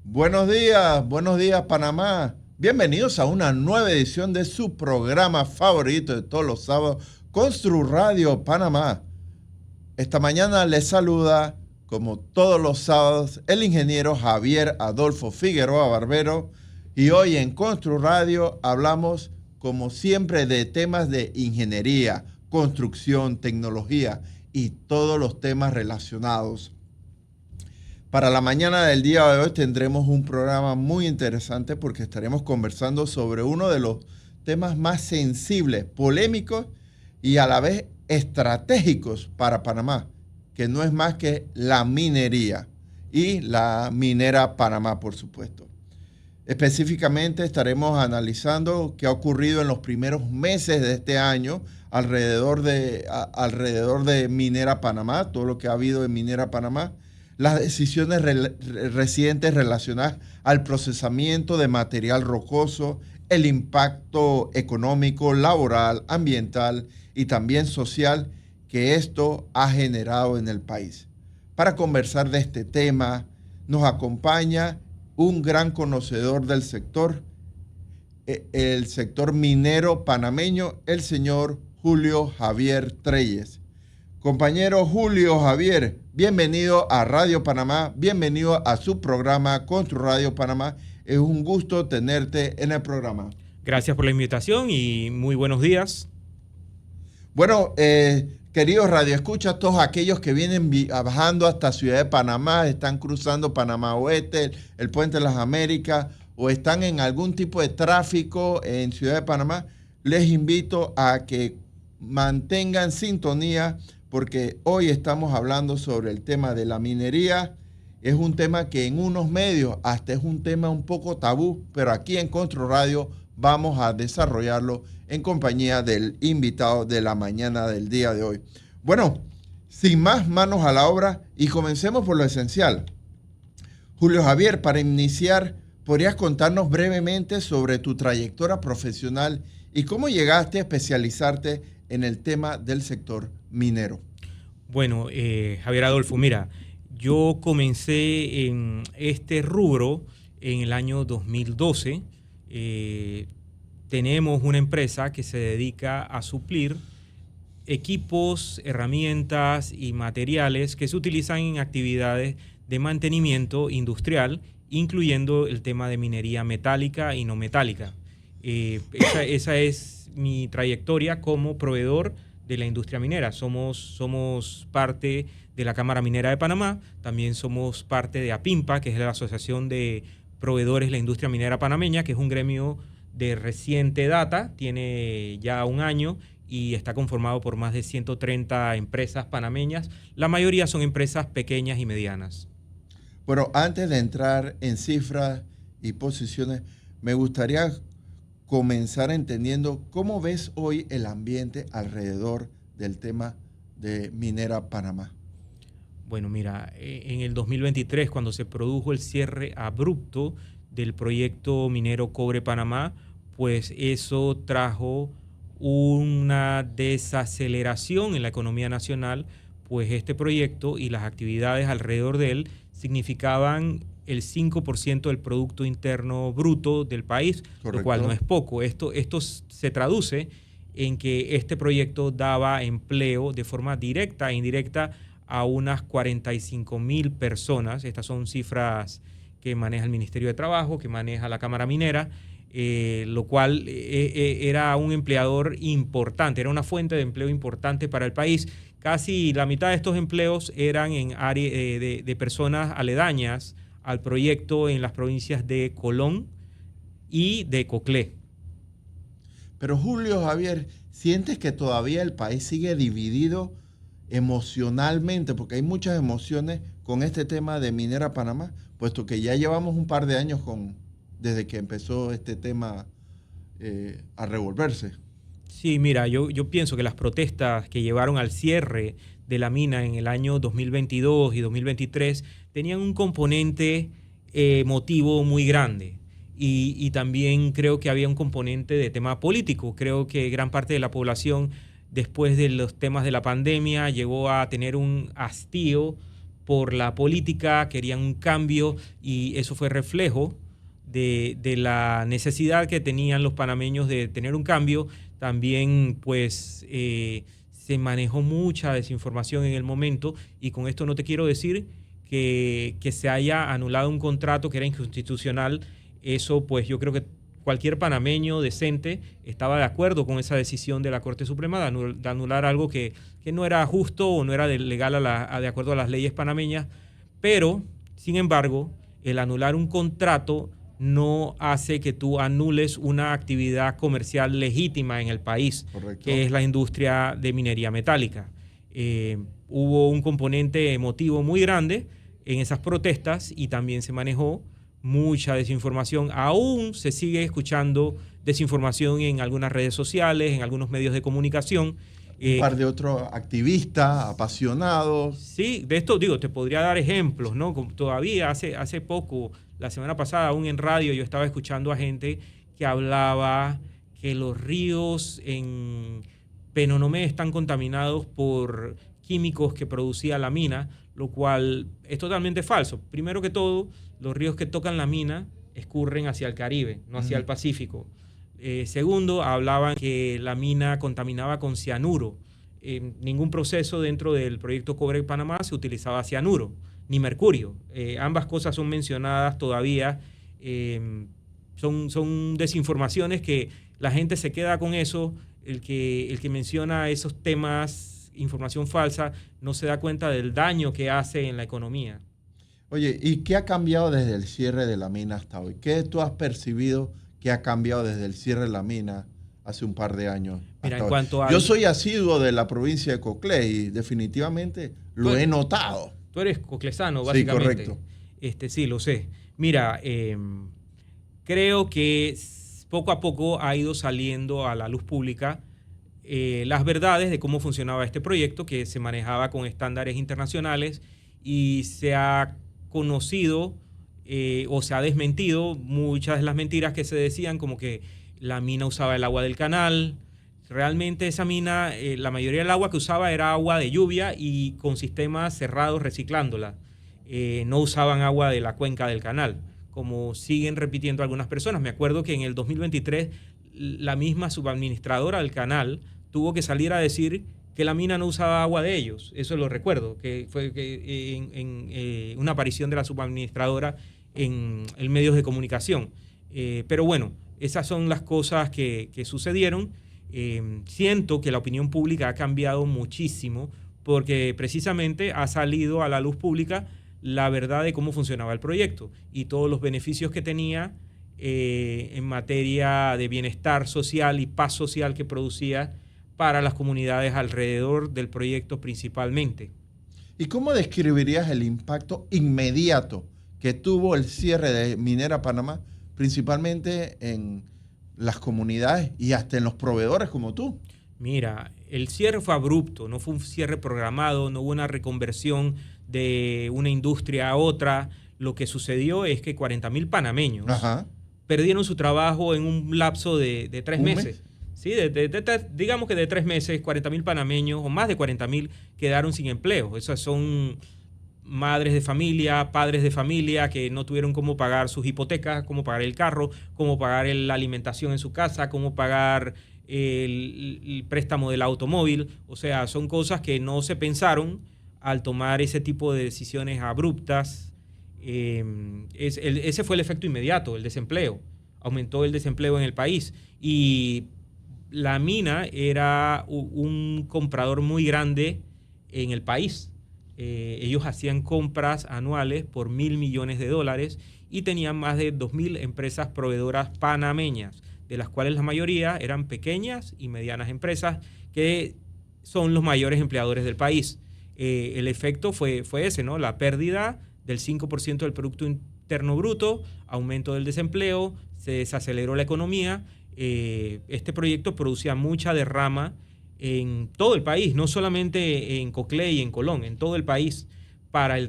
Buenos días Panamá. Bienvenidos a una nueva edición de su programa favorito de todos los sábados, Constru Radio Panamá. Esta mañana les saluda, como todos los sábados, el ingeniero Javier Adolfo Figueroa Barbero. Y hoy en Constru Radio hablamos, como siempre, de temas de ingeniería, construcción, tecnología y todos los temas relacionados. Para la mañana del día de hoy tendremos un programa muy interesante porque estaremos conversando sobre uno de los temas más sensibles, polémicos y a la vez estratégicos para Panamá, que no es más que la minería y la minera Panamá, por supuesto. Específicamente estaremos analizando qué ha ocurrido en los primeros meses de este año alrededor de Minera Panamá, todo lo que ha habido en Minera Panamá, las decisiones recientes relacionadas al procesamiento de material rocoso, el impacto económico, laboral, ambiental y también social que esto ha generado en el país. Para conversar de este tema nos acompaña un gran conocedor del sector, el sector minero panameño, el señor Julio Javier Treyes. Compañero Julio Javier, bienvenido a Radio Panamá, bienvenido a su programa Constru Radio Panamá. Es un gusto tenerte en el programa. Gracias por la invitación y muy buenos días. Bueno, queridos radioescuchas, todos aquellos que vienen bajando hasta Ciudad de Panamá, están cruzando Panamá Oeste, el Puente de las Américas, o están en algún tipo de tráfico en Ciudad de Panamá, les invito a que mantengan sintonía porque hoy estamos hablando sobre el tema de la minería. Es un tema que en unos medios hasta es un tema un poco tabú, pero aquí en Constru Radio vamos a desarrollarlo en compañía del invitado de la mañana del día de hoy. Bueno, sin más manos a la obra y comencemos por lo esencial. Julio Javier, para iniciar, ¿podrías contarnos brevemente sobre tu trayectoria profesional y cómo llegaste a especializarte en el tema del sector minero? Bueno, Javier Adolfo, mira, yo comencé en este rubro en el año 2012. Tenemos una empresa que se dedica a suplir equipos, herramientas y materiales que se utilizan en actividades de mantenimiento industrial, incluyendo el tema de minería metálica y no metálica. Esa es mi trayectoria como proveedor de la industria minera. Somos parte de la Cámara Minera de Panamá, también somos parte de APIMPA, que es la Asociación de Proveedores de la Industria Minera Panameña, que es un gremio de reciente data, tiene ya un año y está conformado por más de 130 empresas panameñas. La mayoría son empresas pequeñas y medianas. Bueno, antes de entrar en cifras y posiciones, me gustaría comenzar entendiendo cómo ves hoy el ambiente alrededor del tema de Minera Panamá. Bueno, mira, en el 2023, cuando se produjo el cierre abrupto del proyecto minero Cobre Panamá, pues eso trajo una desaceleración en la economía nacional, pues este proyecto y las actividades alrededor de él significaban el 5% del Producto Interno Bruto del país, correcto, lo cual no es poco. Esto se traduce en que este proyecto daba empleo de forma directa e indirecta a unas 45,000 personas. Estas son cifras que maneja el Ministerio de Trabajo, que maneja la Cámara Minera, lo cual era un empleador importante, era una fuente de empleo importante para el país. Casi la mitad de estos empleos eran en área de personas aledañas al proyecto en las provincias de Colón y de Coclé. Pero Julio Javier, ¿sientes que todavía el país sigue dividido emocionalmente? Porque hay muchas emociones con este tema de Minera Panamá, puesto que ya llevamos un par de años desde que empezó este tema a revolverse. Sí, mira, yo pienso que las protestas que llevaron al cierre de la mina en el año 2022 y 2023 tenían un componente emotivo muy grande. Y también creo que había un componente de tema político. Creo que gran parte de la población, después de los temas de la pandemia, llegó a tener un hastío por la política, querían un cambio y eso fue reflejo de la necesidad que tenían los panameños de tener un cambio. También pues se manejó mucha desinformación en el momento y con esto no te quiero decir que se haya anulado un contrato que era inconstitucional. Eso pues yo creo que cualquier panameño decente estaba de acuerdo con esa decisión de la Corte Suprema de anular algo que no era justo o no era legal de acuerdo a las leyes panameñas, pero sin embargo el anular un contrato no hace que tú anules una actividad comercial legítima en el país, Correcto. que es la industria de minería metálica. Hubo un componente emotivo muy grande en esas protestas y también se manejó mucha desinformación. Aún se sigue escuchando desinformación en algunas redes sociales, en algunos medios de comunicación. Un par de otros activistas apasionados. Sí, de esto digo, te podría dar ejemplos, ¿no? Todavía hace poco, la semana pasada, aún en radio, yo estaba escuchando a gente que hablaba que los ríos en Penonomé están contaminados por químicos que producía la mina, lo cual es totalmente falso. Primero que todo, los ríos que tocan la mina escurren hacia el Caribe, no hacia el Pacífico. Segundo, hablaban que la mina contaminaba con cianuro. Ningún proceso dentro del proyecto Cobre Panamá se utilizaba cianuro, ni mercurio. Ambas cosas son mencionadas todavía. Son desinformaciones que la gente se queda con eso. El que menciona esos temas, información falsa, no se da cuenta del daño que hace en la economía. Oye, ¿y qué ha cambiado desde el cierre de la mina hasta hoy? ¿Qué tú has percibido que ha cambiado desde el cierre de la mina hace un par de años? Mira, en cuanto a... Yo soy asiduo de la provincia de Coclé y definitivamente lo he notado. Tú eres coclesano, básicamente. Sí, correcto. Sí, lo sé. Mira, creo que poco a poco ha ido saliendo a la luz pública las verdades de cómo funcionaba este proyecto, que se manejaba con estándares internacionales y se ha conocido o se ha desmentido muchas de las mentiras que se decían, como que la mina usaba el agua del canal. Realmente esa mina, la mayoría del agua que usaba era agua de lluvia y con sistemas cerrados reciclándola. No usaban agua de la cuenca del canal, como siguen repitiendo algunas personas. Me acuerdo que en el 2023 la misma subadministradora del canal tuvo que salir a decir que la mina no usaba agua de ellos. Eso lo recuerdo, que fue en una aparición de la subadministradora en medios de comunicación. Pero bueno, esas son las cosas que sucedieron. Siento que la opinión pública ha cambiado muchísimo porque precisamente ha salido a la luz pública la verdad de cómo funcionaba el proyecto y todos los beneficios que tenía en materia de bienestar social y paz social que producía para las comunidades alrededor del proyecto principalmente. ¿Y cómo describirías el impacto inmediato que tuvo el cierre de Minera Panamá, principalmente en las comunidades y hasta en los proveedores como tú? Mira, el cierre fue abrupto, no fue un cierre programado, no hubo una reconversión de una industria a otra. Lo que sucedió es que 40.000 panameños perdieron su trabajo en un lapso de 3 meses. Sí, digamos que de 3 meses, 40.000 panameños o más de 40.000 quedaron sin empleo. Esas son madres de familia, padres de familia que no tuvieron cómo pagar sus hipotecas, cómo pagar el carro, cómo pagar la alimentación en su casa, cómo pagar el préstamo del automóvil. O sea, son cosas que no se pensaron al tomar ese tipo de decisiones abruptas. Ese fue el efecto inmediato, el desempleo. Aumentó el desempleo en el país y la mina era un comprador muy grande en el país. Ellos hacían compras anuales por $1.000 millones y tenían más de 2.000 empresas proveedoras panameñas, de las cuales la mayoría eran pequeñas y medianas empresas que son los mayores empleadores del país. El efecto fue ese, ¿no? La pérdida del 5% del Producto Interno Bruto, aumento del desempleo, se desaceleró la economía. Este proyecto producía mucha derrama en todo el país, no solamente en Coclé y en Colón, en todo el país,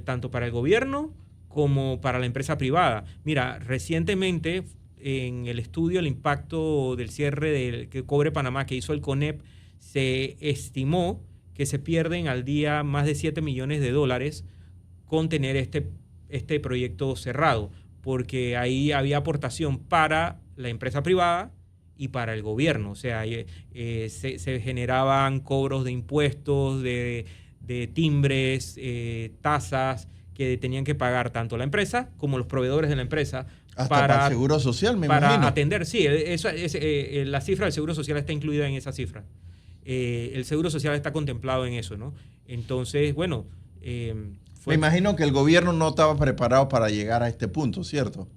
tanto para el gobierno como para la empresa privada. Mira, recientemente en el estudio El impacto del cierre del Cobre Panamá que hizo el CONEP, se estimó que se pierden al día más de $7 millones con tener este proyecto cerrado, porque ahí había aportación para la empresa privada y para el gobierno. O sea, se generaban cobros de impuestos, de timbres, tasas que tenían que pagar tanto la empresa como los proveedores de la empresa. Hasta para el Seguro Social, me para imagino. atender, sí, la cifra del Seguro Social está incluida en esa cifra. El Seguro Social está contemplado en eso, ¿no? Entonces, bueno... me imagino que el gobierno no estaba preparado para llegar a este punto, ¿cierto?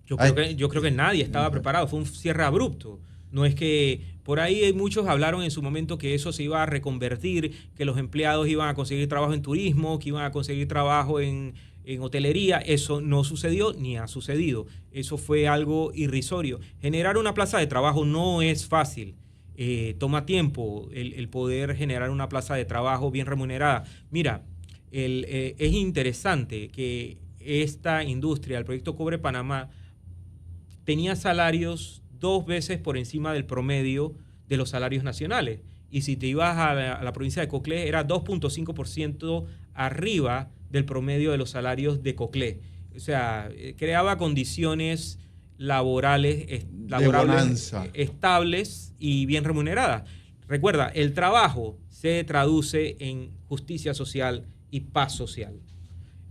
Yo creo que nadie estaba preparado, fue un cierre abrupto. No es que por ahí muchos hablaron en su momento que eso se iba a reconvertir, que los empleados iban a conseguir trabajo en turismo, que iban a conseguir trabajo en hotelería. Eso no sucedió ni ha sucedido. Eso fue algo irrisorio. Generar una plaza de trabajo no es fácil. Toma tiempo el poder generar una plaza de trabajo bien remunerada. Mira, es interesante que esta industria, el proyecto Cobre Panamá, tenía salarios 2 veces por encima del promedio de los salarios nacionales. Y si te ibas a la provincia de Coclé, era 2.5% arriba del promedio de los salarios de Coclé. O sea, creaba condiciones laborales estables y bien remuneradas. Recuerda, el trabajo se traduce en justicia social y paz social.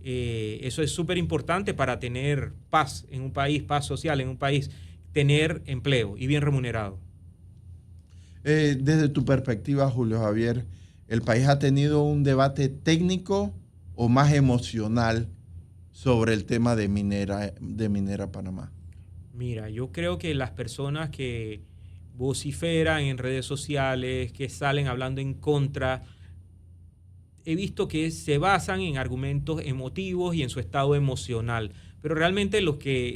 Eso es súper importante para tener paz en un país, paz social en un país, tener empleo y bien remunerado. Desde tu perspectiva, Julio Javier, ¿el país ha tenido un debate técnico o más emocional sobre el tema de Minera Panamá? Mira, yo creo que las personas que vociferan en redes sociales, que salen hablando en contra, he visto que se basan en argumentos emotivos y en su estado emocional. Pero realmente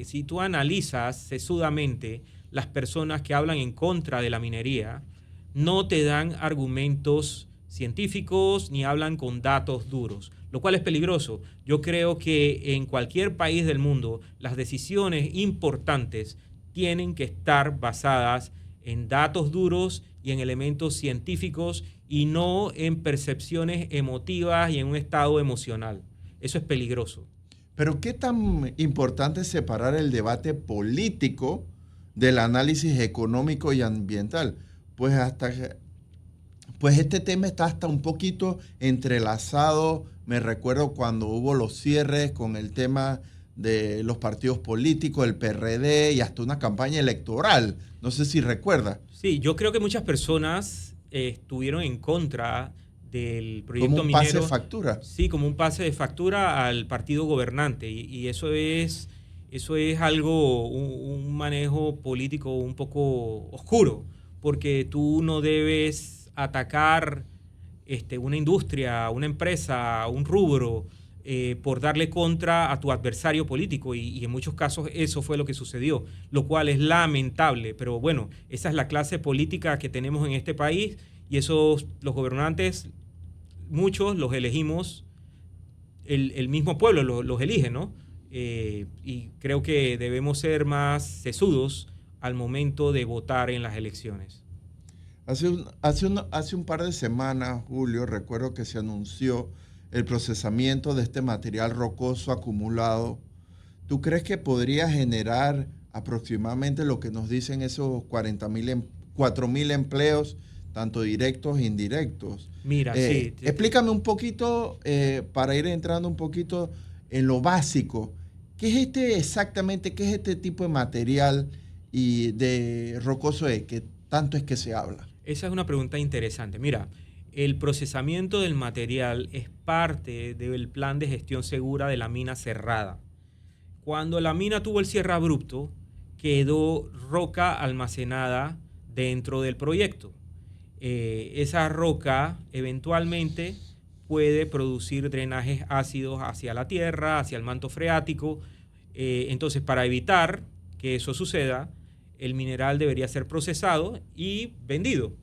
si tú analizas sesudamente, las personas que hablan en contra de la minería no te dan argumentos científicos ni hablan con datos duros, lo cual es peligroso. Yo creo que en cualquier país del mundo las decisiones importantes tienen que estar basadas en datos duros y en elementos científicos y no en percepciones emotivas y en un estado emocional. Eso es peligroso. Pero ¿qué tan importante es separar el debate político del análisis económico y ambiental? Pues este tema está hasta un poquito entrelazado. Me recuerdo cuando hubo los cierres con el tema de los partidos políticos, el PRD y hasta una campaña electoral. No sé si recuerda. Sí, yo creo que muchas personas estuvieron en contra del proyecto minero. Como un pase de factura. Sí, como un pase de factura al partido gobernante. Y eso es algo, un manejo político un poco oscuro, porque tú no debes atacar una industria, una empresa, un rubro, por darle contra a tu adversario político y en muchos casos eso fue lo que sucedió, lo cual es lamentable, pero bueno, esa es la clase política que tenemos en este país y los gobernantes, muchos los elegimos, el mismo pueblo los elige, ¿no? Y creo que debemos ser más sesudos al momento de votar en las elecciones. Hace un par de semanas, Julio, recuerdo que se anunció el procesamiento de este material rocoso acumulado. ¿Tú crees que podría generar aproximadamente lo que nos dicen esos 4.000 empleos, tanto directos e indirectos? Mira, sí. Explícame un poquito, para ir entrando un poquito en lo básico. ¿Qué es exactamente este tipo de material y de rocoso que tanto es que se habla? Esa es una pregunta interesante. Mira, el procesamiento del material es parte del plan de gestión segura de la mina cerrada. Cuando la mina tuvo el cierre abrupto, quedó roca almacenada dentro del proyecto. Esa roca eventualmente puede producir drenajes ácidos hacia la tierra, hacia el manto freático. Entonces, para evitar que eso suceda, el mineral debería ser procesado y vendido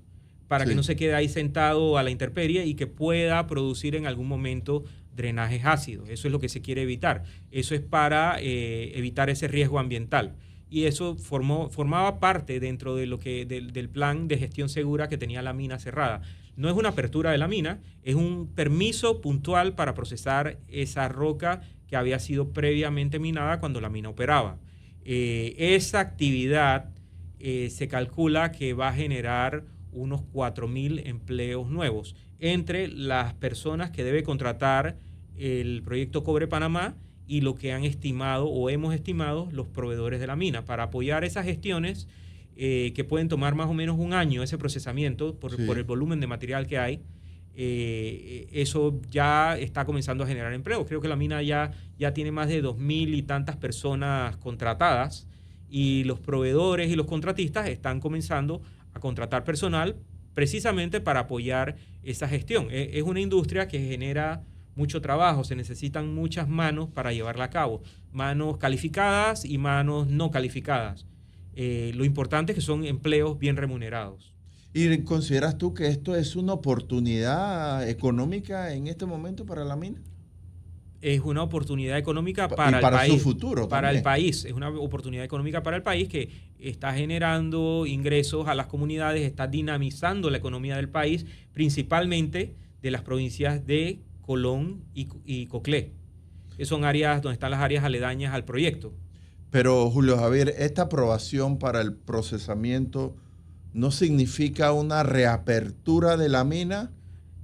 para que no se quede ahí sentado a la intemperie y que pueda producir en algún momento drenajes ácidos. Eso es lo que se quiere evitar. Eso es para evitar ese riesgo ambiental. Y eso formaba parte dentro de del plan de gestión segura que tenía la mina cerrada. no es una apertura de la mina, es un permiso puntual para procesar esa roca que había sido previamente minada cuando la mina operaba. Esa actividad se calcula que va a generar unos 4.000 empleos nuevos entre las personas que debe contratar el proyecto Cobre Panamá y lo que han estimado o hemos estimado los proveedores de la mina para apoyar esas gestiones que pueden tomar más o menos un año ese procesamiento por el volumen de material que hay. Eso ya está comenzando a generar empleo. Creo que la mina ya tiene más de 2.000 y tantas personas contratadas y los proveedores y los contratistas están comenzando a contratar personal precisamente para apoyar esa gestión. Es una industria que genera mucho trabajo, se necesitan muchas manos para llevarla a cabo, manos calificadas y manos no calificadas. Lo importante es que son empleos bien remunerados. ¿Y consideras tú que esto es una oportunidad económica en este momento para la mina? Es una oportunidad económica para el país. Su futuro para también. el país. Es una oportunidad económica para el país que está generando ingresos a las comunidades, está dinamizando la economía del país, principalmente de las provincias de Colón y Coclé, que son áreas donde están las áreas aledañas al proyecto. Pero, Julio Javier, esta aprobación para el procesamiento no significa una reapertura de la mina.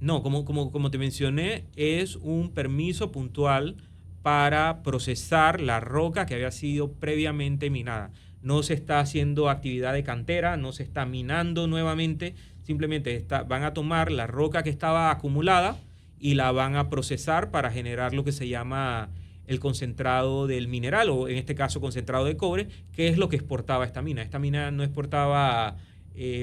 No, como te mencioné, es un permiso puntual para procesar la roca que había sido previamente minada. No se está haciendo actividad de cantera, no se está minando nuevamente, simplemente van a tomar la roca que estaba acumulada y la van a procesar para generar lo que se llama el concentrado del mineral, o en este caso concentrado de cobre, que es lo que exportaba esta mina. Esta mina no exportaba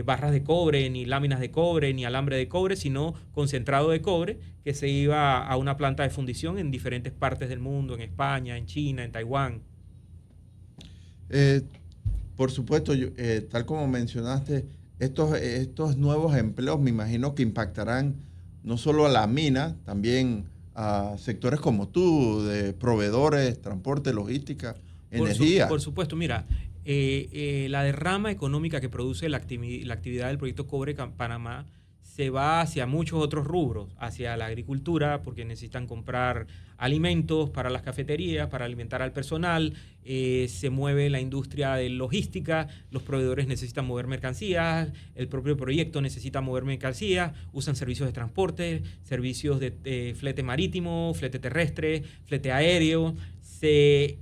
barras de cobre, ni láminas de cobre, ni alambre de cobre, sino concentrado de cobre que se iba a una planta de fundición en diferentes partes del mundo, en España, en China, en Taiwán. Por supuesto, tal como mencionaste, estos nuevos empleos me imagino que impactarán no solo a la mina, también a sectores como tú, de proveedores, transporte, logística, energía. Por supuesto, mira, la derrama económica que produce la actividad del proyecto Cobre Panamá se va hacia muchos otros rubros, hacia la agricultura, porque necesitan comprar alimentos para las cafeterías, para alimentar al personal, se mueve la industria de logística, los proveedores necesitan mover mercancías, el propio proyecto necesita mover mercancías, usan servicios de transporte, servicios de flete marítimo, flete terrestre, flete aéreo, se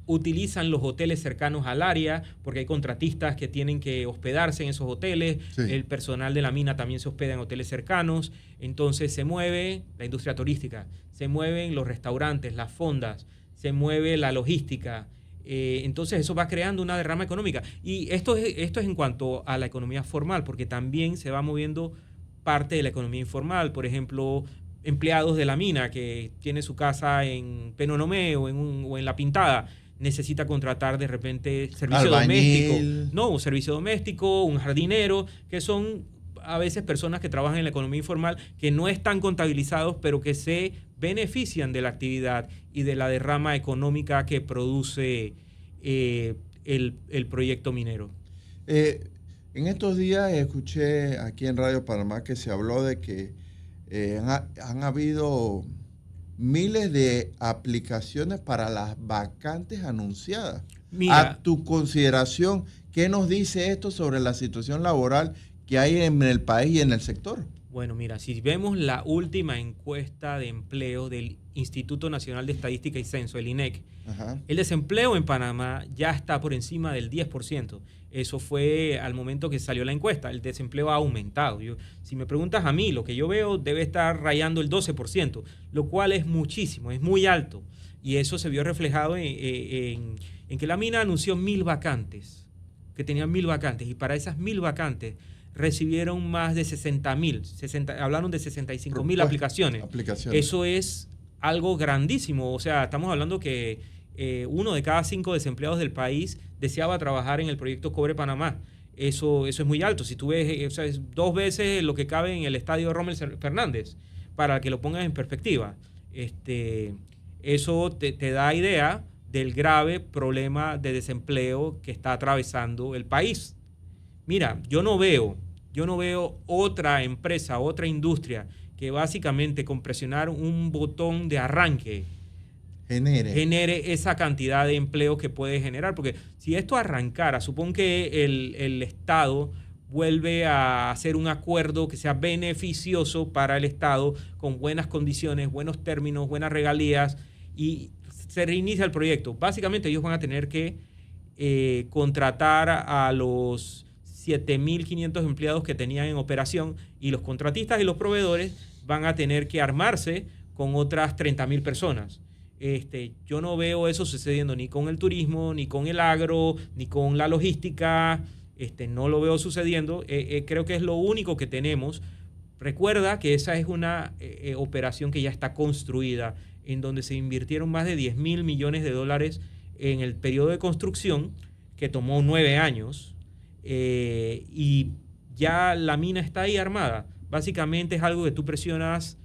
utilizan los hoteles cercanos al área porque hay contratistas que tienen que hospedarse en esos hoteles, sí. El personal de la mina también se hospeda en hoteles cercanos, entonces se mueve la industria turística, se mueven los restaurantes, las fondas, se mueve la logística, entonces eso va creando una derrama económica. Y esto es en cuanto a la economía formal, porque también se va moviendo parte de la economía informal, por ejemplo, empleados de la mina que tiene su casa en Penonomé o en La Pintada, necesita contratar de repente servicio doméstico. No, un servicio doméstico, un jardinero, que son a veces personas que trabajan en la economía informal, que no están contabilizados, pero que se benefician de la actividad y de la derrama económica que produce el proyecto minero. En estos días escuché aquí en Radio Panamá que se habló de que han habido miles de aplicaciones para las vacantes anunciadas. Mira, a tu consideración, ¿qué nos dice esto sobre la situación laboral que hay en el país y en el sector? Bueno, mira, si vemos la última encuesta de empleo del Instituto Nacional de Estadística y Censo, el INEC, el desempleo en Panamá ya está por encima del 10%. Eso fue al momento que salió la encuesta. El desempleo ha aumentado. Si me preguntas a mí, lo que yo veo debe estar rayando el 12%, lo cual es muchísimo, es muy alto. Y eso se vio reflejado en que la mina anunció 1.000 vacantes, que tenían 1.000 vacantes. Y para esas 1.000 vacantes recibieron más de 60.000, hablaron de 65.000 aplicaciones. Eso es algo grandísimo. O sea, estamos hablando que 1 de cada 5 desempleados del país deseaba trabajar en el proyecto Cobre Panamá. Eso es muy alto. Si tú ves, o sea, es 2 veces lo que cabe en el estadio Rommel Fernández, para que lo pongas en perspectiva. Eso te da idea del grave problema de desempleo que está atravesando el país. Mira, yo no veo Yo no veo otra empresa, otra industria que básicamente con presionar un botón de arranque genere esa cantidad de empleo que puede generar. Porque si esto arrancara, supón que el Estado vuelve a hacer un acuerdo que sea beneficioso para el Estado, con buenas condiciones, buenos términos, buenas regalías, y se reinicia el proyecto. Básicamente ellos van a tener que contratar a los 7.500 empleados que tenían en operación, y los contratistas y los proveedores van a tener que armarse con otras 30.000 personas. Yo no veo eso sucediendo ni con el turismo, ni con el agro, ni con la logística. No lo veo sucediendo. Creo que es lo único que tenemos. Recuerda que esa es una operación que ya está construida, en donde se invirtieron más de 10.000 millones de dólares en el periodo de construcción, que tomó 9 años, y ya la mina está ahí armada. Básicamente es algo que tú presionas,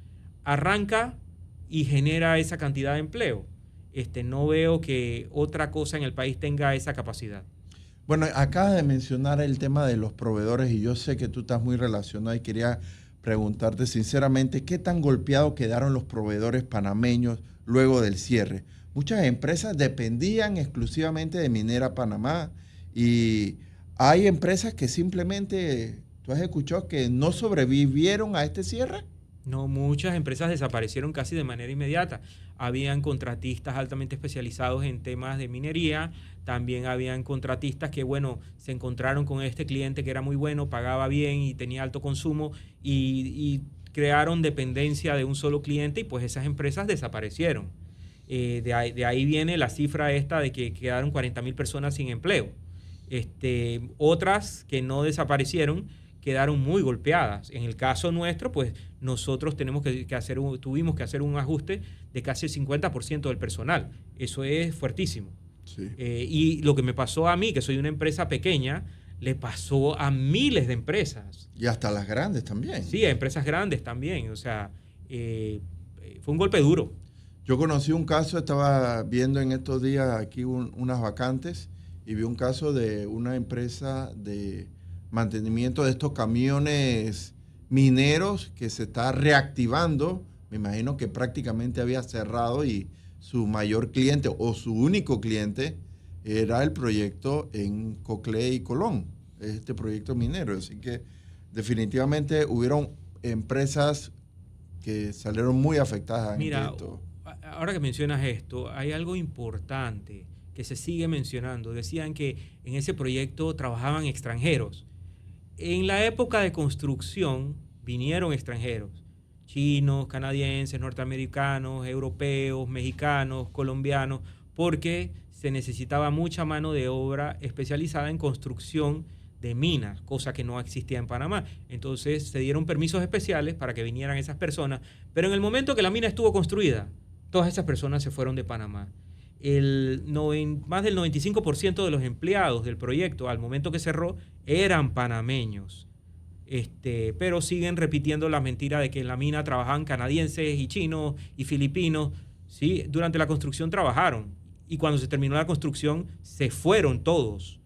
arranca y genera esa cantidad de empleo. No veo que otra cosa en el país tenga esa capacidad. Bueno, acabas de mencionar el tema de los proveedores y yo sé que tú estás muy relacionado y quería preguntarte sinceramente, ¿qué tan golpeados quedaron los proveedores panameños luego del cierre? Muchas empresas dependían exclusivamente de Minera Panamá y hay empresas que simplemente, ¿tú has escuchado que no sobrevivieron a este cierre? No, muchas empresas desaparecieron casi de manera inmediata. Habían contratistas altamente especializados en temas de minería, también habían contratistas que, bueno, se encontraron con este cliente que era muy bueno, pagaba bien y tenía alto consumo, y crearon dependencia de un solo cliente, y pues esas empresas desaparecieron. De ahí viene la cifra esta de que quedaron 40.000 personas sin empleo. Otras que no desaparecieron quedaron muy golpeadas. En el caso nuestro, pues nosotros tuvimos que hacer un ajuste de casi el 50% del personal. Eso es fuertísimo. Sí. Y lo que me pasó a mí, que soy una empresa pequeña, le pasó a miles de empresas. Y hasta las grandes también. Sí, a empresas grandes también. O sea, fue un golpe duro. Yo conocí un caso, estaba viendo en estos días aquí unas vacantes y vi un caso de una empresa de mantenimiento de estos camiones mineros que se está reactivando. Me imagino que prácticamente había cerrado y su mayor cliente o su único cliente era el proyecto en Coclé y Colón, este proyecto minero. Así que definitivamente hubieron empresas que salieron muy afectadas. Mira, ahora que mencionas esto, hay algo importante que se sigue mencionando. Decían que en ese proyecto trabajaban extranjeros. En la época de construcción vinieron extranjeros, chinos, canadienses, norteamericanos, europeos, mexicanos, colombianos, porque se necesitaba mucha mano de obra especializada en construcción de minas, cosa que no existía en Panamá. Entonces se dieron permisos especiales para que vinieran esas personas, pero en el momento que la mina estuvo construida, todas esas personas se fueron de Panamá. Más del 95% de los empleados del proyecto al momento que cerró eran panameños. Pero siguen repitiendo la mentira de que en la mina trabajaban canadienses y chinos y filipinos. Sí, durante la construcción trabajaron, y cuando se terminó la construcción se fueron todos.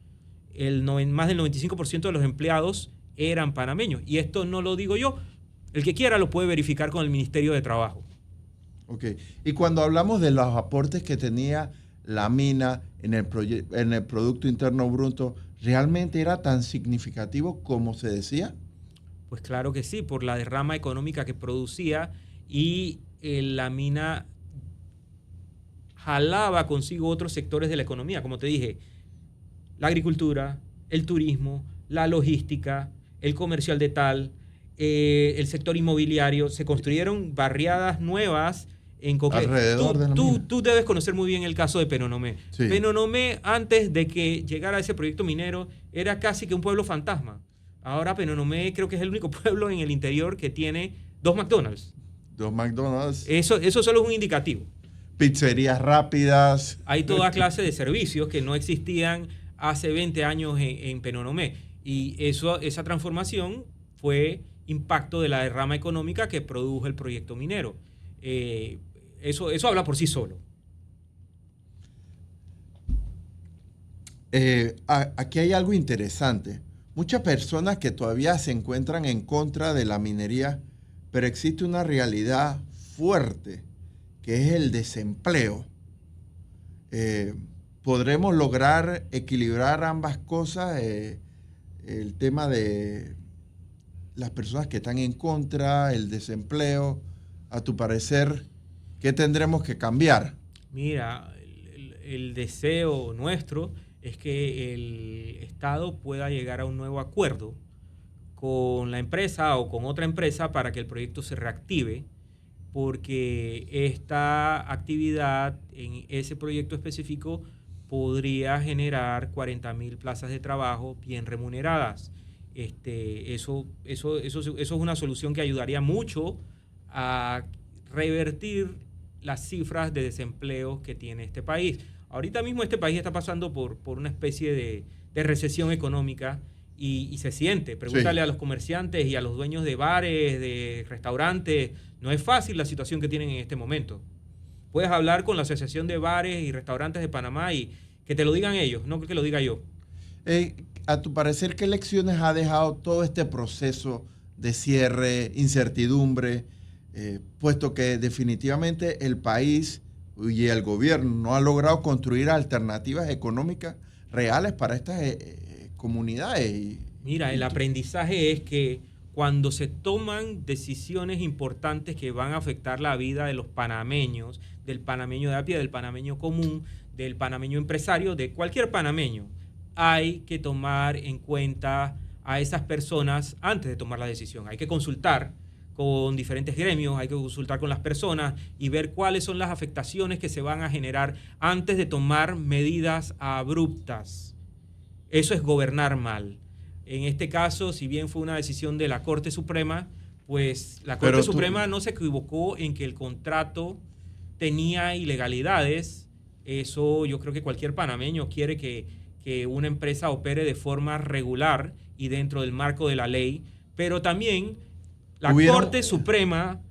Más del 95% de los empleados eran panameños, y esto no lo digo yo. El que quiera lo puede verificar con el Ministerio de Trabajo. Ok. Y cuando hablamos de los aportes que tenía la mina en el Producto Interno Bruto, ¿realmente era tan significativo como se decía? Pues claro que sí, por la derrama económica que producía, y la mina jalaba consigo otros sectores de la economía, como te dije, la agricultura, el turismo, la logística, el comercio al detalle, el sector inmobiliario. Se construyeron barriadas nuevas en Coclé. Alrededor de la mina. Tú debes conocer muy bien el caso de Penonomé. Sí. Penonomé, antes de que llegara ese proyecto minero, era casi que un pueblo fantasma. Ahora Penonomé creo que es el único pueblo en el interior que tiene 2 McDonald's. 2 McDonald's. Eso solo es un indicativo. Pizzerías rápidas. Hay toda clase de servicios que no existían hace 20 años en Penonomé. Y esa transformación fue impacto de la derrama económica que produjo el proyecto minero. Eso habla por sí solo. Aquí hay algo interesante, muchas personas que todavía se encuentran en contra de la minería, pero existe una realidad fuerte, que es el desempleo. ¿Podremos lograr equilibrar ambas cosas? El tema de las personas que están en contra, el desempleo, a tu parecer, ¿qué tendremos que cambiar? Mira, el deseo nuestro es que el Estado pueda llegar a un nuevo acuerdo con la empresa o con otra empresa para que el proyecto se reactive, porque esta actividad en ese proyecto específico podría generar 40.000 plazas de trabajo bien remuneradas. Eso es una solución que ayudaría mucho a revertir las cifras de desempleo que tiene este país. Ahorita mismo este país está pasando por una especie de recesión económica y se siente. Pregúntale Sí. a los comerciantes y a los dueños de bares, de restaurantes. No es fácil la situación que tienen en este momento. Puedes hablar con la Asociación de Bares y Restaurantes de Panamá y que te lo digan ellos, no que lo diga yo. A tu parecer, ¿qué lecciones ha dejado todo este proceso de cierre, incertidumbre, puesto que definitivamente el país y el gobierno no ha logrado construir alternativas económicas reales para estas comunidades? Mira, el aprendizaje es que cuando se toman decisiones importantes que van a afectar la vida de los panameños, del panameño de a pie, del panameño común, del panameño empresario, de cualquier panameño, hay que tomar en cuenta a esas personas antes de tomar la decisión. Hay que consultar con diferentes gremios, hay que consultar con las personas y ver cuáles son las afectaciones que se van a generar antes de tomar medidas abruptas. Eso es gobernar mal. En este caso, si bien fue una decisión de la Corte Suprema, pues la Corte Suprema no se equivocó en que el contrato tenía ilegalidades. Eso yo creo que cualquier panameño quiere que una empresa opere de forma regular y dentro del marco de la ley, pero también la Corte Suprema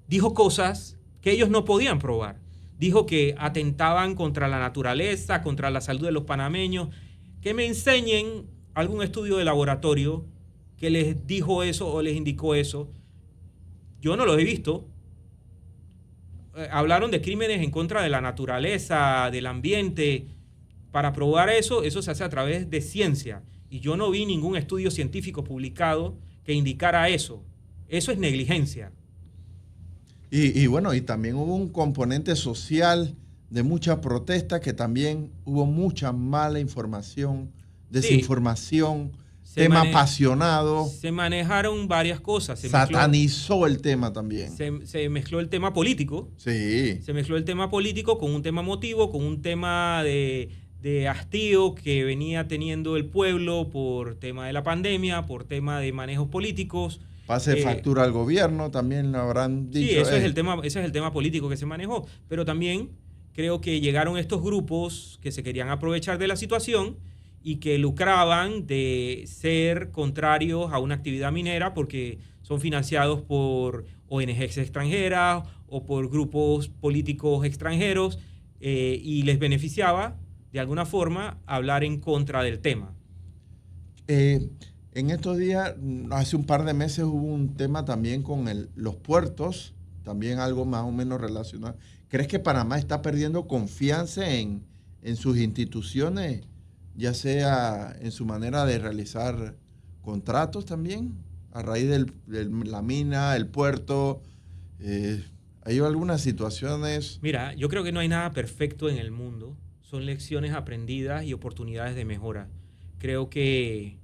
dijo cosas que ellos no podían probar. Dijo que atentaban contra la naturaleza, contra la salud de los panameños. Que me enseñen algún estudio de laboratorio que les dijo eso o les indicó eso. Yo no lo he visto. Hablaron de crímenes en contra de la naturaleza, del ambiente. Para probar eso se hace a través de ciencia. Y yo no vi ningún estudio científico publicado que indicara eso. Eso es negligencia. Y bueno, y también hubo un componente social de mucha protesta, que también hubo mucha mala información, desinformación, tema apasionado. Se manejaron varias cosas. Satanizó el tema también. Se mezcló el tema político. Sí. Se mezcló el tema político con un tema emotivo, con un tema de hastío que venía teniendo el pueblo por tema de la pandemia, por tema de manejos políticos. Pase factura al gobierno, también lo habrán dicho. Sí, ese es el tema político que se manejó. Pero también creo que llegaron estos grupos que se querían aprovechar de la situación y que lucraban de ser contrarios a una actividad minera porque son financiados por ONGs extranjeras o por grupos políticos extranjeros y les beneficiaba de alguna forma hablar en contra del tema. En estos días, hace un par de meses, hubo un tema también con los puertos, también algo más o menos relacionado. ¿Crees que Panamá está perdiendo confianza en sus instituciones, ya sea en su manera de realizar contratos también, a raíz de la mina, el puerto? ¿Hay algunas situaciones? Mira, yo creo que no hay nada perfecto en el mundo. Son lecciones aprendidas y oportunidades de mejora. Creo que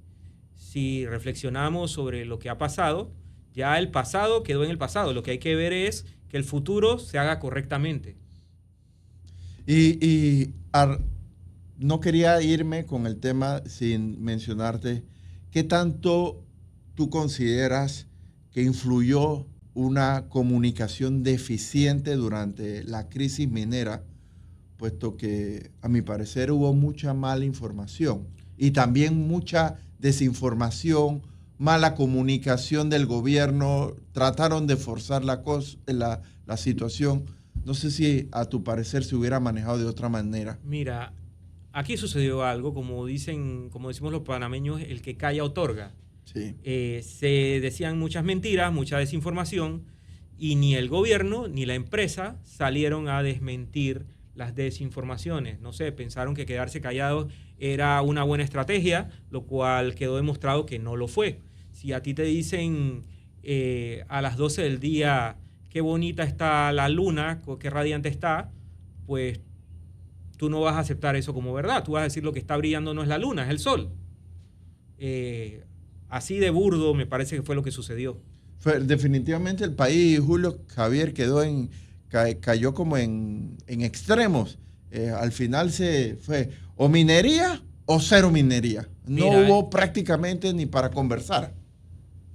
si reflexionamos sobre lo que ha pasado, ya el pasado quedó en el pasado. Lo que hay que ver es que el futuro se haga correctamente. No quería irme con el tema sin mencionarte qué tanto tú consideras que influyó una comunicación deficiente durante la crisis minera, puesto que a mi parecer hubo mucha mala información y también mucha desinformación, mala comunicación del gobierno, trataron de forzar la situación. No sé si a tu parecer se hubiera manejado de otra manera. Mira, aquí sucedió algo, como decimos los panameños, el que calla otorga. Sí. Se decían muchas mentiras, mucha desinformación, y ni el gobierno ni la empresa salieron a desmentir las desinformaciones. No sé, pensaron que quedarse callados era una buena estrategia, lo cual quedó demostrado que no lo fue. Si a ti te dicen a las 12 del día qué bonita está la luna, qué radiante está, pues tú no vas a aceptar eso como verdad. Tú vas a decir lo que está brillando no es la luna, es el sol. Así de burdo me parece que fue lo que sucedió. Definitivamente el país, Julio Javier, cayó como en extremos. Al final se fue o minería o cero minería. No Mira, hubo prácticamente ni para conversar.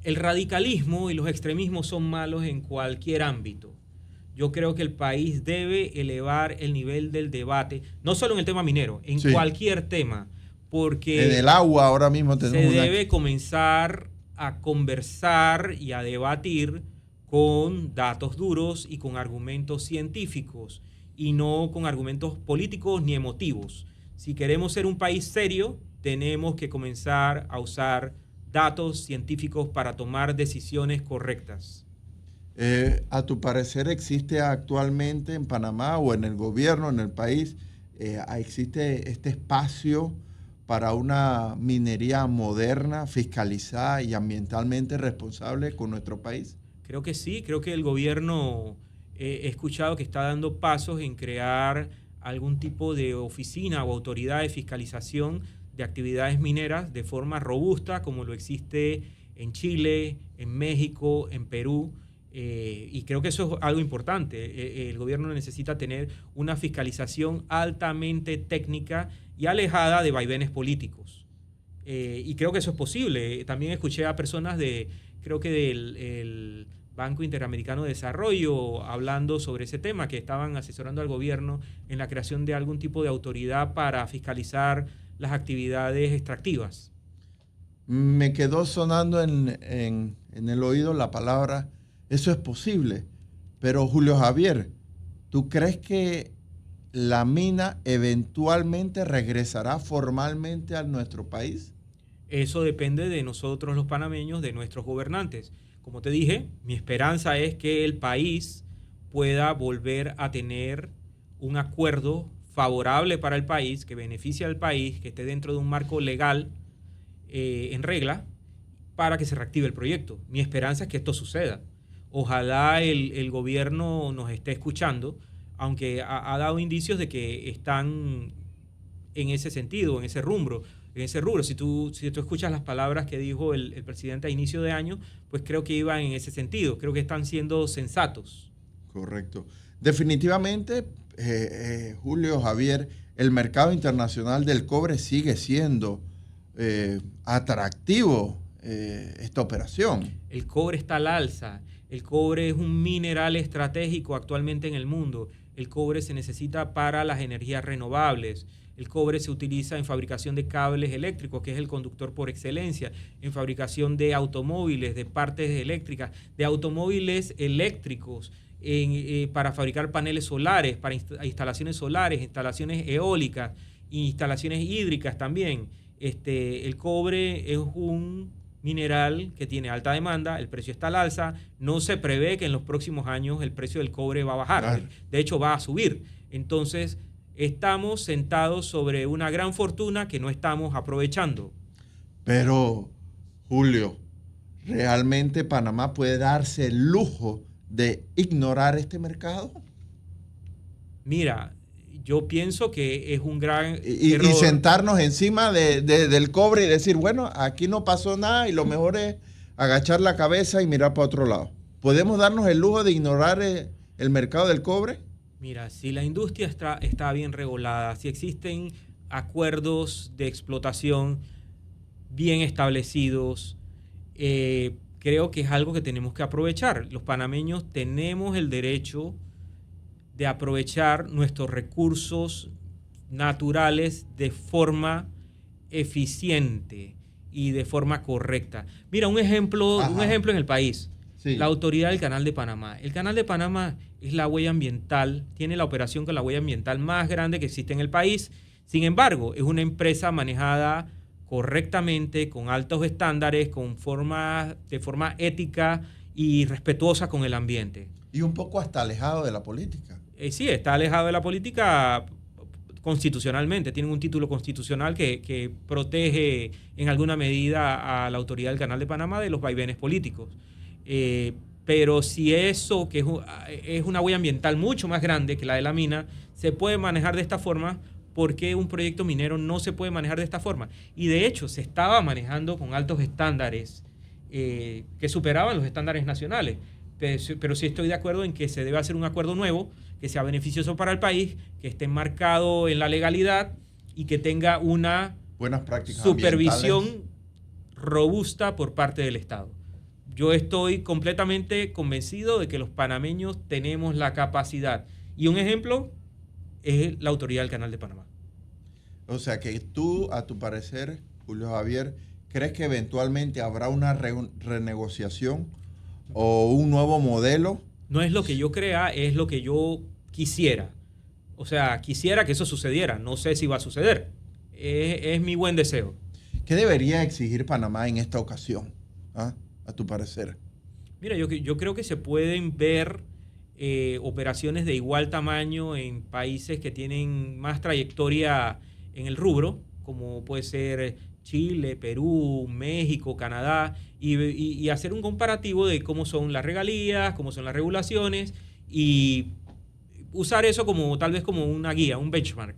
el radicalismo y los extremismos son malos en cualquier ámbito. Yo creo que el país debe elevar el nivel del debate, no solo en el tema minero, en Sí. cualquier tema, porque En el agua ahora mismo se tenemos debe comenzar a conversar y a debatir con datos duros y con argumentos científicos y no con argumentos políticos ni emotivos. Si queremos ser un país serio, tenemos que comenzar a usar datos científicos para tomar decisiones correctas. A tu parecer, ¿existe actualmente en Panamá o en el gobierno, en el país, existe este espacio para una minería moderna, fiscalizada y ambientalmente responsable con nuestro país? Creo que sí, creo que el gobierno, he escuchado que está dando pasos en crear algún tipo de oficina o autoridad de fiscalización de actividades mineras de forma robusta, como lo existe en Chile, en México, en Perú. Y creo que eso es algo importante. El gobierno necesita tener una fiscalización altamente técnica y alejada de vaivenes políticos. Y creo que eso es posible. También escuché a personas creo que del Banco Interamericano de Desarrollo hablando sobre ese tema, que estaban asesorando al gobierno en la creación de algún tipo de autoridad para fiscalizar las actividades extractivas. Me quedó sonando en el oído la palabra, eso es posible. Pero Julio Javier, ¿tú crees que la mina eventualmente regresará formalmente a nuestro país? Eso depende de nosotros los panameños, de nuestros gobernantes. Como te dije, mi esperanza es que el país pueda volver a tener un acuerdo favorable para el país, que beneficie al país, que esté dentro de un marco legal en regla, para que se reactive el proyecto. Mi esperanza es que esto suceda. Ojalá el gobierno nos esté escuchando, aunque ha dado indicios de que están en ese sentido, en ese rubro. Si tú escuchas las palabras que dijo el presidente a inicio de año, pues creo que iban en ese sentido. Creo que están siendo sensatos. Correcto. Definitivamente, Julio Javier, el mercado internacional del cobre sigue siendo atractivo esta operación. El cobre está al alza. El cobre es un mineral estratégico actualmente en el mundo. El cobre se necesita para las energías renovables. El cobre se utiliza en fabricación de cables eléctricos, que es el conductor por excelencia, en fabricación de automóviles, de partes eléctricas, de automóviles eléctricos, para fabricar paneles solares, para instalaciones solares, instalaciones eólicas, instalaciones hídricas también. El cobre es un mineral que tiene alta demanda, el precio está al alza, no se prevé que en los próximos años el precio del cobre va a bajar, claro. De hecho va a subir. Entonces, estamos sentados sobre una gran fortuna que no estamos aprovechando. Pero, Julio, ¿realmente Panamá puede darse el lujo de ignorar este mercado? Mira, yo pienso que es un gran error. Y sentarnos encima del cobre y decir, bueno, aquí no pasó nada y lo mejor es agachar la cabeza y mirar para otro lado. ¿Podemos darnos el lujo de ignorar el mercado del cobre? Mira, si la industria está bien regulada, si existen acuerdos de explotación bien establecidos, creo que es algo que tenemos que aprovechar. Los panameños tenemos el derecho de aprovechar nuestros recursos naturales de forma eficiente y de forma correcta. Mira, un ejemplo en el país. Sí. La Autoridad del Canal de Panamá. El Canal de Panamá es la huella ambiental, tiene la operación con la huella ambiental más grande que existe en el país. Sin embargo, es una empresa manejada correctamente, con altos estándares, de forma ética y respetuosa con el ambiente. Y un poco hasta alejado de la política. Sí, está alejado de la política constitucionalmente. Tienen un título constitucional que protege en alguna medida a la autoridad del Canal de Panamá de los vaivenes políticos. Pero si eso, que es una huella ambiental mucho más grande que la de la mina, se puede manejar de esta forma, ¿por qué un proyecto minero no se puede manejar de esta forma? Y de hecho, se estaba manejando con altos estándares que superaban los estándares nacionales. Pero sí estoy de acuerdo en que se debe hacer un acuerdo nuevo, que sea beneficioso para el país, que esté enmarcado en la legalidad y que tenga una buenas prácticas supervisión robusta por parte del Estado. Yo estoy completamente convencido de que los panameños tenemos la capacidad. Y un ejemplo es la autoridad del Canal de Panamá. O sea que tú, a tu parecer, Julio Javier, ¿crees que eventualmente habrá una renegociación o un nuevo modelo? No es lo que yo crea, es lo que yo quisiera. O sea, quisiera que eso sucediera. No sé si va a suceder. Es mi buen deseo. ¿Qué debería exigir Panamá en esta ocasión, a tu parecer? Mira, yo creo que se pueden ver operaciones de igual tamaño en países que tienen más trayectoria en el rubro, como puede ser Chile, Perú, México, Canadá, y hacer un comparativo de cómo son las regalías, cómo son las regulaciones, y usar eso como tal vez como una guía, un benchmark.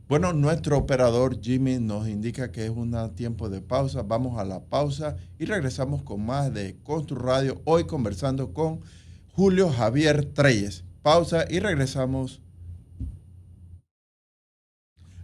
Bueno, nuestro operador Jimmy nos indica que es un tiempo de pausa. Vamos a la pausa y regresamos con más de Constru Radio, hoy conversando con Julio Javier Treyes. Pausa y regresamos.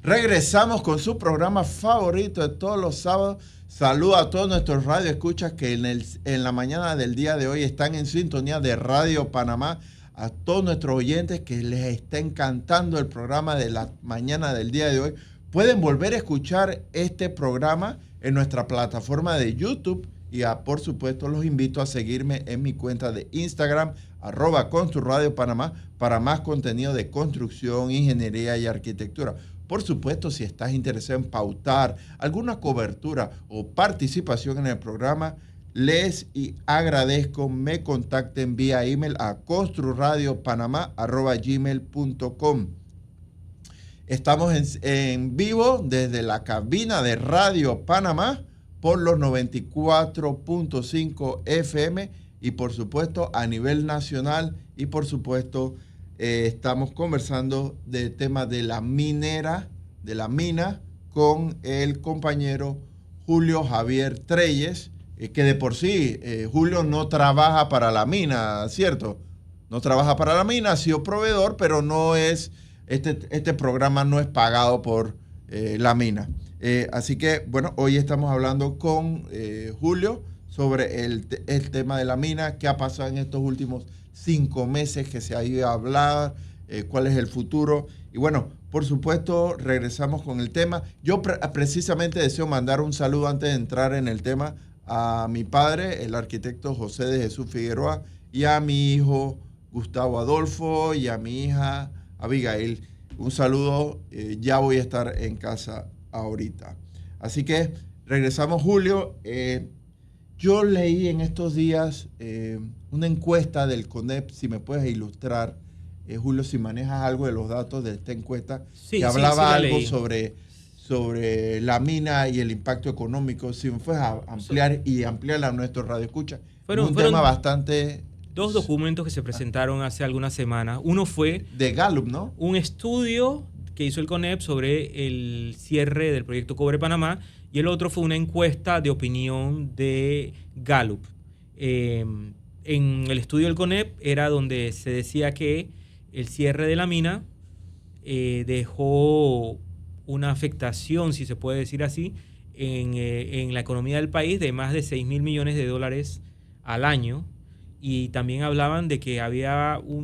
Regresamos con su programa favorito de todos los sábados. Saludo a todos nuestros radioescuchas que en la mañana del día de hoy están en sintonía de Radio Panamá. A todos nuestros oyentes que les está encantando el programa de la mañana del día de hoy. Pueden volver a escuchar este programa en nuestra plataforma de YouTube y por supuesto los invito a seguirme en mi cuenta de Instagram @ConstruRadioPanamá para más contenido de construcción, ingeniería y arquitectura. Por supuesto, si estás interesado en pautar alguna cobertura o participación en el programa, les agradezco, me contacten vía email a construradiopanamá@gmail.com. Estamos en vivo desde la cabina de Radio Panamá por los 94.5 FM y por supuesto a nivel nacional y por supuesto estamos conversando del tema de la mina con el compañero Julio Javier Treyes, que de por sí Julio no trabaja para la mina, ¿cierto? No trabaja para la mina, ha sido proveedor, pero no es, este programa no es pagado por la mina. Así que, bueno, hoy estamos hablando con Julio sobre el tema de la mina, qué ha pasado en estos últimos 5 meses que se ha ido a hablar, cuál es el futuro. Y bueno, por supuesto, regresamos con el tema. Yo precisamente deseo mandar un saludo antes de entrar en el tema a mi padre, el arquitecto José de Jesús Figueroa, y a mi hijo Gustavo Adolfo y a mi hija Abigail. Un saludo, ya voy a estar en casa ahorita. Así que regresamos, Julio. Yo leí en estos días una encuesta del CONEP, si me puedes ilustrar, Julio, si manejas algo de los datos de esta encuesta, sí, que hablaba algo leí sobre la mina y el impacto económico. Si me puedes ampliar y ampliarla a nuestro radioescucha. Un tema bastante... 2 documentos que se presentaron hace algunas semanas. Uno fue... de Gallup, ¿no? Un estudio que hizo el CONEP sobre el cierre del proyecto Cobre Panamá, y el otro fue una encuesta de opinión de Gallup. En el estudio del CONEP era donde se decía que el cierre de la mina dejó una afectación, si se puede decir así, en la economía del país de más de $6,000 millones al año. Y también hablaban de que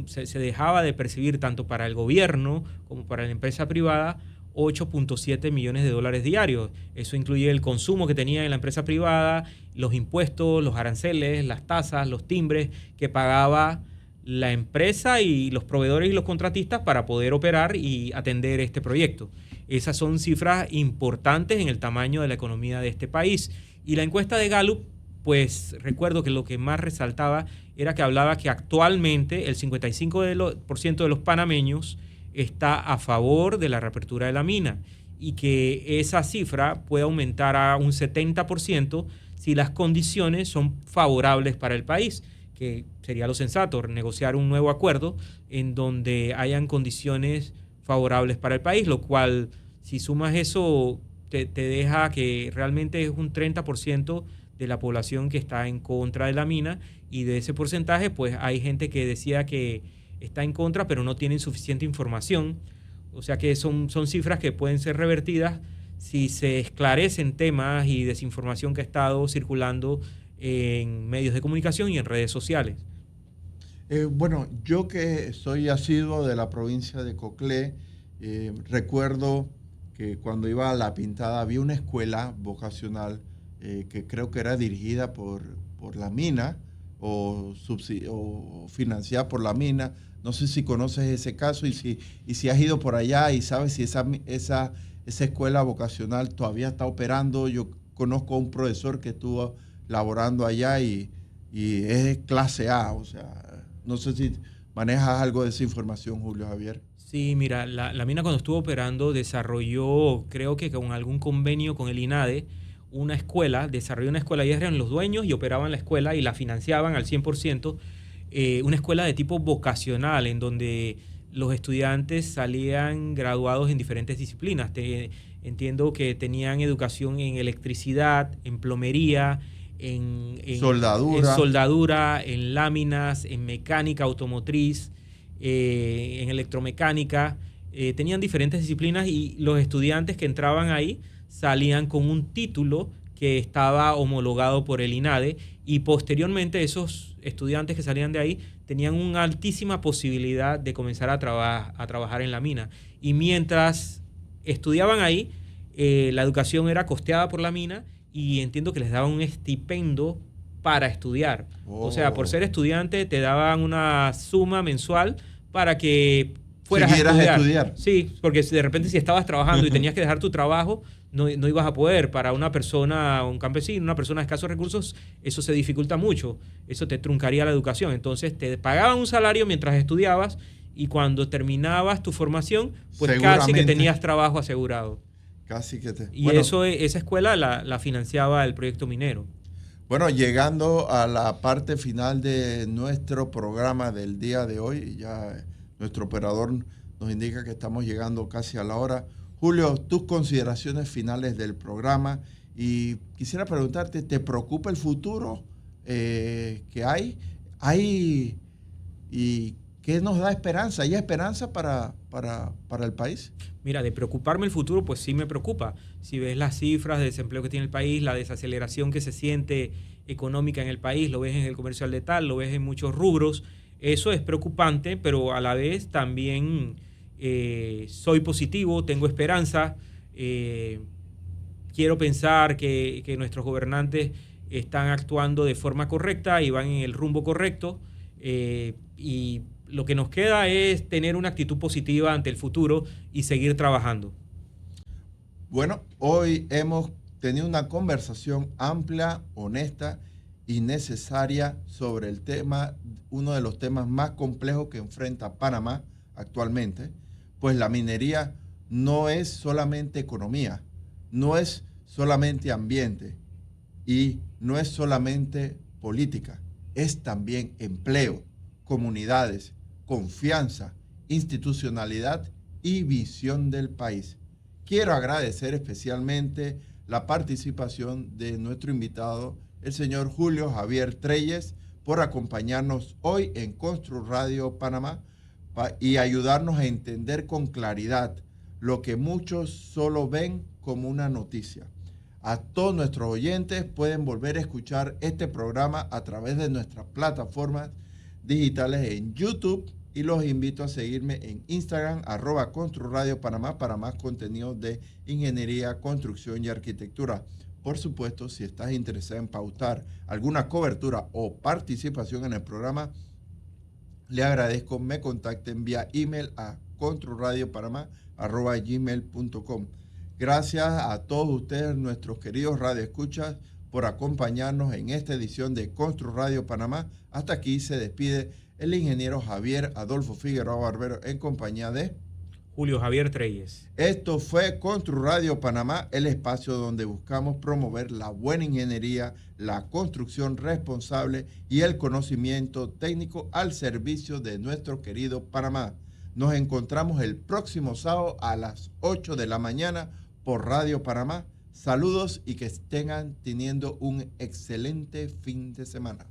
se dejaba de percibir tanto para el gobierno como para la empresa privada $8.7 millones diarios. Eso incluye el consumo que tenía en la empresa privada, los impuestos, los aranceles, las tasas, los timbres que pagaba la empresa y los proveedores y los contratistas para poder operar y atender este proyecto. esas son cifras importantes en el tamaño de la economía de este país. Y la encuesta de Gallup, pues recuerdo que lo que más resaltaba era que hablaba que actualmente el 55% de los panameños está a favor de la reapertura de la mina y que esa cifra puede aumentar a un 70% si las condiciones son favorables para el país, que sería lo sensato, negociar un nuevo acuerdo en donde hayan condiciones favorables para el país, lo cual, si sumas eso, te deja que realmente es un 30% de la población que está en contra de la mina, y de ese porcentaje pues hay gente que decía que está en contra pero no tienen suficiente información. O sea que son cifras que pueden ser revertidas si se esclarecen temas y desinformación que ha estado circulando en medios de comunicación y en redes sociales. Bueno, yo que soy asiduo de la provincia de Coclé, recuerdo que cuando iba a La Pintada había una escuela vocacional que creo que era dirigida por la mina o financiada por la mina. No sé si conoces ese caso y si has ido por allá y sabes si esa escuela vocacional todavía está operando. Yo conozco a un profesor que estuvo laborando allá y es clase A. O sea, no sé si manejas algo de esa información, Julio Javier. Sí, mira, la mina cuando estuvo operando desarrolló, creo que con algún convenio con el INADE, desarrolló una escuela, ellos eran los dueños y operaban la escuela y la financiaban al 100%, una escuela de tipo vocacional en donde los estudiantes salían graduados en diferentes disciplinas. Entiendo que tenían educación en electricidad, en plomería, en soldadura, en láminas, en mecánica automotriz, en electromecánica. Tenían diferentes disciplinas y los estudiantes que entraban ahí salían con un título que estaba homologado por el INADE, y posteriormente esos estudiantes que salían de ahí tenían una altísima posibilidad de comenzar a trabajar en la mina. Y mientras estudiaban ahí, la educación era costeada por la mina y entiendo que les daban un estipendio para estudiar. O sea, por ser estudiante te daban una suma mensual para que fueras a estudiar. Sí, porque de repente si estabas trabajando y tenías que dejar tu trabajo, no ibas a poder. Para una persona, un campesino, una persona de escasos recursos, eso se dificulta mucho. Eso te truncaría la educación. Entonces te pagaban un salario mientras estudiabas y cuando terminabas tu formación, pues casi que tenías trabajo asegurado. Casi que te... Y esa escuela la financiaba el proyecto minero. Bueno, llegando a la parte final de nuestro programa del día de hoy, ya nuestro operador nos indica que estamos llegando casi a la hora. Julio, tus consideraciones finales del programa, y quisiera preguntarte, ¿te preocupa el futuro que hay? ¿Y qué nos da esperanza? ¿Hay esperanza para el país? Mira, de preocuparme el futuro, pues sí me preocupa. Si ves las cifras de desempleo que tiene el país, la desaceleración que se siente económica en el país, lo ves en el comercio al detalle, lo ves en muchos rubros, eso es preocupante, pero a la vez también soy positivo, tengo esperanza, quiero pensar que nuestros gobernantes están actuando de forma correcta y van en el rumbo correcto, y lo que nos queda es tener una actitud positiva ante el futuro y seguir trabajando. Bueno, hoy hemos tenido una conversación amplia, honesta y necesaria sobre el tema, uno de los temas más complejos que enfrenta Panamá actualmente, pues la minería no es solamente economía, no es solamente ambiente y no es solamente política, es también empleo, comunidades, confianza, institucionalidad y visión del país. Quiero agradecer especialmente la participación de nuestro invitado, el señor Julio Javier Treyes, por acompañarnos hoy en Constru Radio Panamá y ayudarnos a entender con claridad lo que muchos solo ven como una noticia. A todos nuestros oyentes pueden volver a escuchar este programa a través de nuestras plataformas digitales en YouTube, y los invito a seguirme en Instagram, @ConstruRadioPanamá, para más contenido de ingeniería, construcción y arquitectura. Por supuesto, si estás interesado en pautar alguna cobertura o participación en el programa, le agradezco me contacten vía email a construradiopanamá@gmail.com. Gracias a todos ustedes, nuestros queridos radioescuchas, por acompañarnos en esta edición de Constru Radio Panamá. Hasta aquí se despide el ingeniero Javier Adolfo Figueroa Barbero en compañía de Julio Javier Treyes. Esto fue Constru Radio Panamá, el espacio donde buscamos promover la buena ingeniería, la construcción responsable y el conocimiento técnico al servicio de nuestro querido Panamá. Nos encontramos el próximo sábado a las 8 de la mañana por Radio Panamá. Saludos y que estén teniendo un excelente fin de semana.